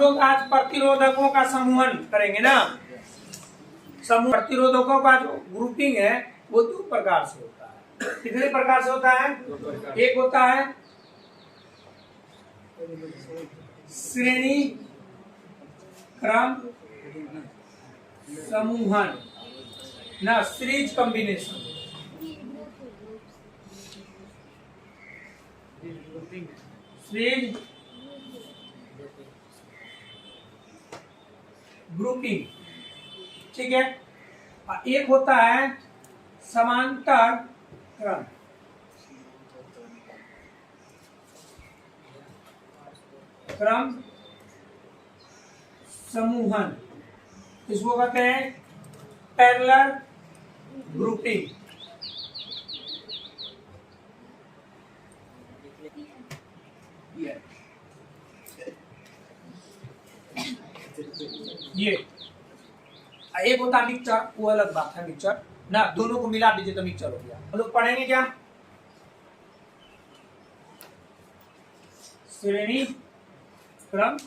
लोग आज प्रतिरोधकों का समूहन करेंगे ना। समूह प्रतिरोधकों का जो ग्रुपिंग है वो दो प्रकार से होता है। कितने प्रकार से होता है? एक होता है श्रेणी क्रम समूहन ना, सीरीज कॉम्बिनेशन। सीरीज ग्रुपिंग, ठीक है। और एक होता है समांतर क्रम। क्रम समूहन, इसको कहते हैं पैरेलल ग्रुपिंग। ये एक होता मिक्सचर, वो अलग बात है। मिक्सचर ना, दोनों को मिला दीजिए तो मिक्सचर हो गया। हम लोग पढ़ेंगे क्या? श्रेणी क्रम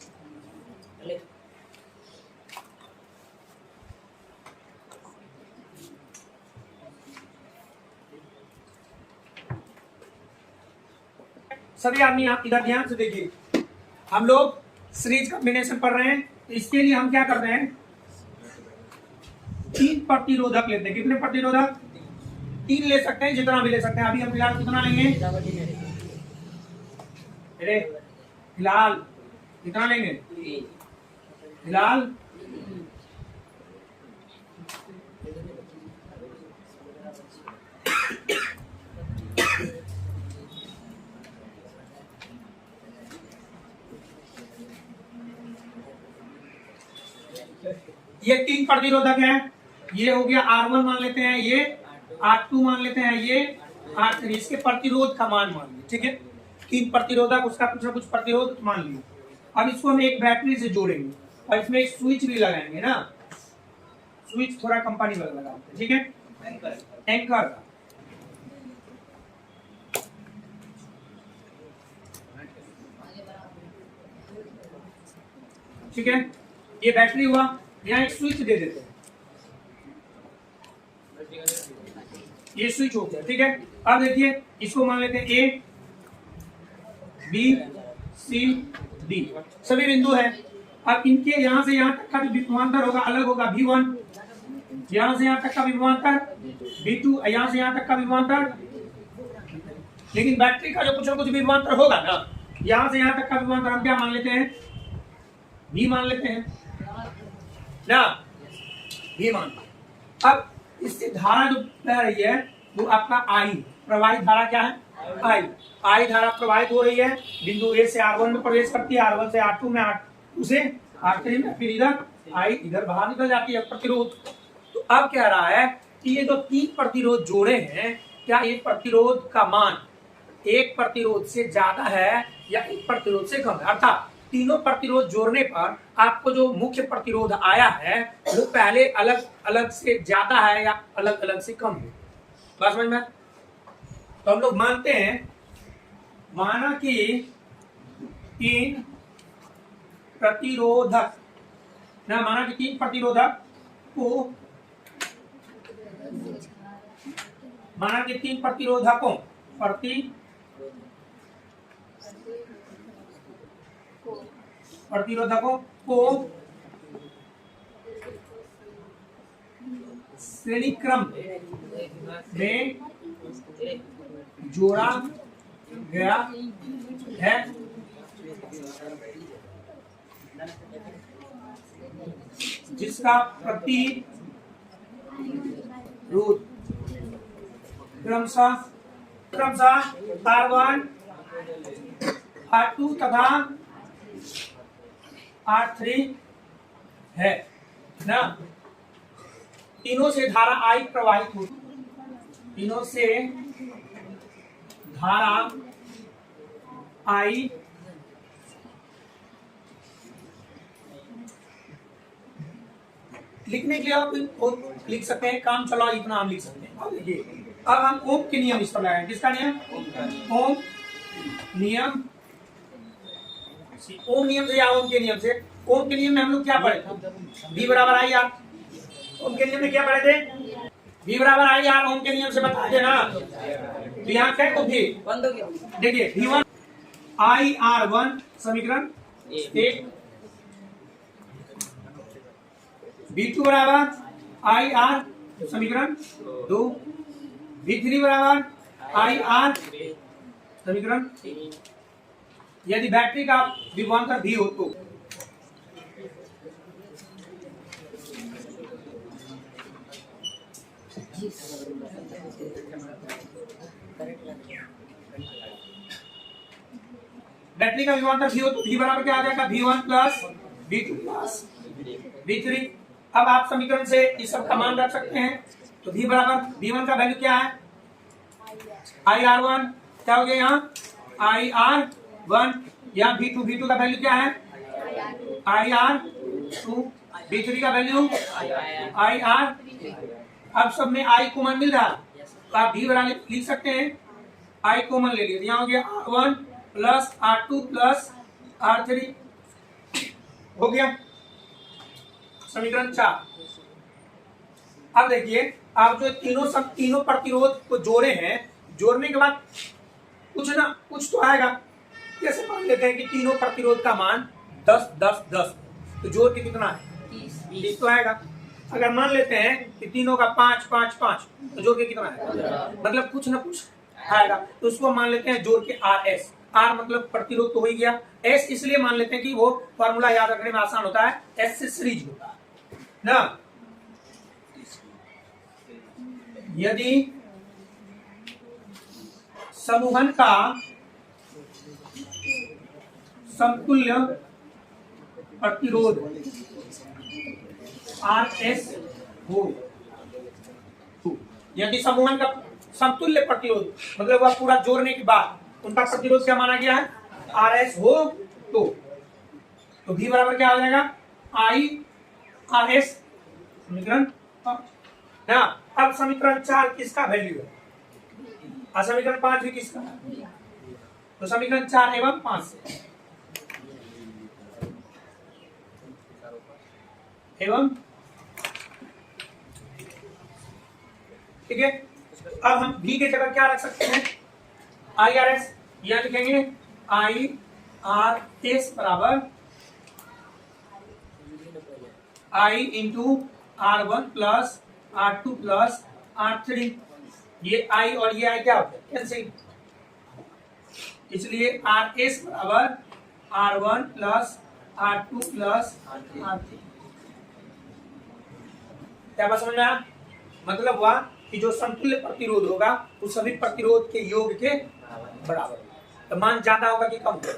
सभी आदमी आप इधर ध्यान से देखिए। हम लोग सीरीज कॉम्बिनेशन पढ़ रहे हैं, तो इसके लिए हम क्या कर रहे हैं? 3 प्रतिरोधक लेते हैं। कितने प्रतिरोधक? 3 ले सकते हैं, जितना भी ले सकते हैं। अभी हम फिलहाल कितना लेंगे? फिलहाल कितना लेंगे? फिलहाल ये 3 प्रतिरोधक है। ये हो गया R1 मान लेते हैं, ये R2 मान लेते हैं, ये R3। इसके प्रतिरोध का मान मान लीजिए, ठीक है। 3 प्रतिरोधक, उसका कुछ ना कुछ प्रतिरोध मान लीजिए। अब इसको हम एक बैटरी से जोड़ेंगे और इसमें एक स्विच भी लगाएंगे ना। स्विच थोड़ा कंपनी वाला लगाते हैं, ठीक है। एंकर का, ठीक है। ये बैटरी हुआ, यहाँ एक स्विच दे देते हैं। ये स्विच हो गया, ठीक है। अब देखिए, इसको मान लेते हैं ए, बी, सी, डी, सभी बिंदु है। अब इनके यहां से यहां तक का जो विभवांतर होगा अलग होगा, V1। यहां से यहां तक का विभवांतर V2, यहां से यहां तक का विभवांतर। लेकिन बैटरी का जो कुछ ना कुछ विभवांतर होगा ना, यहां से यहां तक का विभवांतर हम क्या मान लेते हैं? V मान लेते हैं ना, V मान। अब इससे धारा जो बह रही है वो आपका I, प्रवाहित धारा क्या है? I धारा प्रवाहित हो रही है। बिंदु A से R1 में प्रवेश करती है, R1 से R2 में, R2 से R3 में, फिर इधर I इधर बाहर निकल जाती है। प्रतिरोध तो अब कह रहा है कि ये जो 3 प्रतिरोध जोड़े हैं, क्या एक प्रतिरोध का मान एक प्रतिरोध से ज्यादा है या एक प्रतिरोध से कम है? अर्थात तीनों प्रतिरोध जोड़ने पर आपको जो मुख्य प्रतिरोध आया है वो पहले अलग अलग से ज्यादा है या अलग अलग से कम है? बात समझ में? तो हम लोग मानते हैं, माना कि 3 प्रतिरोधक ना, माना कि 3 प्रतिरोधक को, माना कि 3 प्रतिरोधकों को श्रेणी क्रम में जोड़ा गया है, जिसका प्रतिरोध क्रमशः R1, R2 तथा R3 है ना। तीनों से धारा I प्रवाहित होती, तीनों से धारा I लिखने के लिए आप लिख सकते हैं, काम चलाओ, इतना हम लिख सकते हैं। अब देखिए, अब हम ओम के नियम इस पर लगाएंगे। किसका नियम? ओम नियम ओम नियम से या ओम के नियम से? ओम के नियम में हम लोग क्या पढ़े थे? V बराबर आई आर। ओम के नियम में क्या पढ़े थे? V बराबर आई आर। ओम के नियम से बता देना। तो यहाँ क्या तो भी देखिए V1 आई आर 1 समीकरण 1, V2 बराबर आई आर समीकरण 2, V3 बराबर आई आर समीकरण 3। यदि बैटरी का विभवांतर V हो तो बैटरी का विभवांतर V हो तो V बराबर क्या आ जाएगा? V1 plus V2 plus V3। अब आप समीकरण से इस सब का मान रख सकते हैं। तो V बराबर V1 का वैल्यू क्या है? IR1 क्या हो गया यहाँ? IR1। यहाँ V2 का वैल्यू क्या है? IR2। V3 का वैल्यू IR। अब सब में I कॉमन मिल रहा है तो आप V बराबर लिख सकते हैं। I कॉमन ले लिया, यहाँ हो गया R1 plus R2 plus R3 हो गया समीकरण 4। अब देखिए आप जो तीनों प्रतिरोध को जोड़े हैं, जोड़ने के बाद कुछ ना कुछ तो आएगा। जैसे मान लेते हैं कि तीनों प्रतिरोध का मान 10 10 10, तो जोड़ के कितना है? 30 तो आएगा। अगर मान लेते हैं कि तीनों का 5 5 5, तो जोड़ के कितना है? मतलब कुछ ना कुछ आएगा। तो उसको मान लेते हैं जोड़ के RS। R मतलब प्रतिरोध तो हो ही गया। S इसलिए मान लेते हैं कि वो फॉर्मूला याद रखने में आसान होता है, S से सीरीज होता है ना। यदि समूहन का समतुल्य प्रतिरोध RS हो, यदि समूहन का समतुल्य प्रतिरोध मतलब वह पूरा जोड़ने के बाद उनका प्रतिरोध क्या माना गया है? RS हो तो V बराबर क्या हो जाएगा? IRS समीकरण ना। अब समीकरण 4 किसका वैल्यू है? और समीकरण 5 भी किसका? तो समीकरण 4 एवं 5 से एवं ठीक है। अब हम V के जगह क्या रख सकते हैं? IRS। यह लिखेंगे IRS बराबर I into R1 plus R2 plus R3। ये I और ये I क्या होता है? कैंसिल। इसलिए RS बराबर R1 plus R2 plus R3। क्या बात समझ में आया? मतलब हुआ कि जो समतुल्य प्रतिरोध होगा उस सभी प्रतिरोध के योग के बराबर, तो मान ज्यादा होगा कि कम होगा?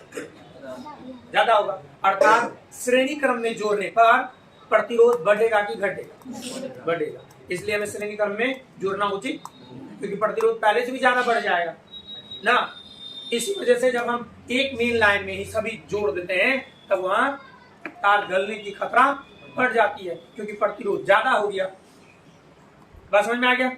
ज्यादा होगा। अर्थात श्रेणी क्रम में जोड़ने पर प्रतिरोध बढ़ेगा कि घटेगा? बढ़ेगा। इसलिए हमें श्रेणी क्रम में जोड़ना उचित, क्योंकि प्रतिरोध पहले से भी ज्यादा बढ़ जाएगा ना। इसी वजह से जब हम एक मेन लाइन में ही सभी जोड़ देते हैं तब वहां तार गलने की खतरा बढ़ जाती है, क्योंकि प्रतिरोध ज्यादा हो गया। बात समझ में आ गया?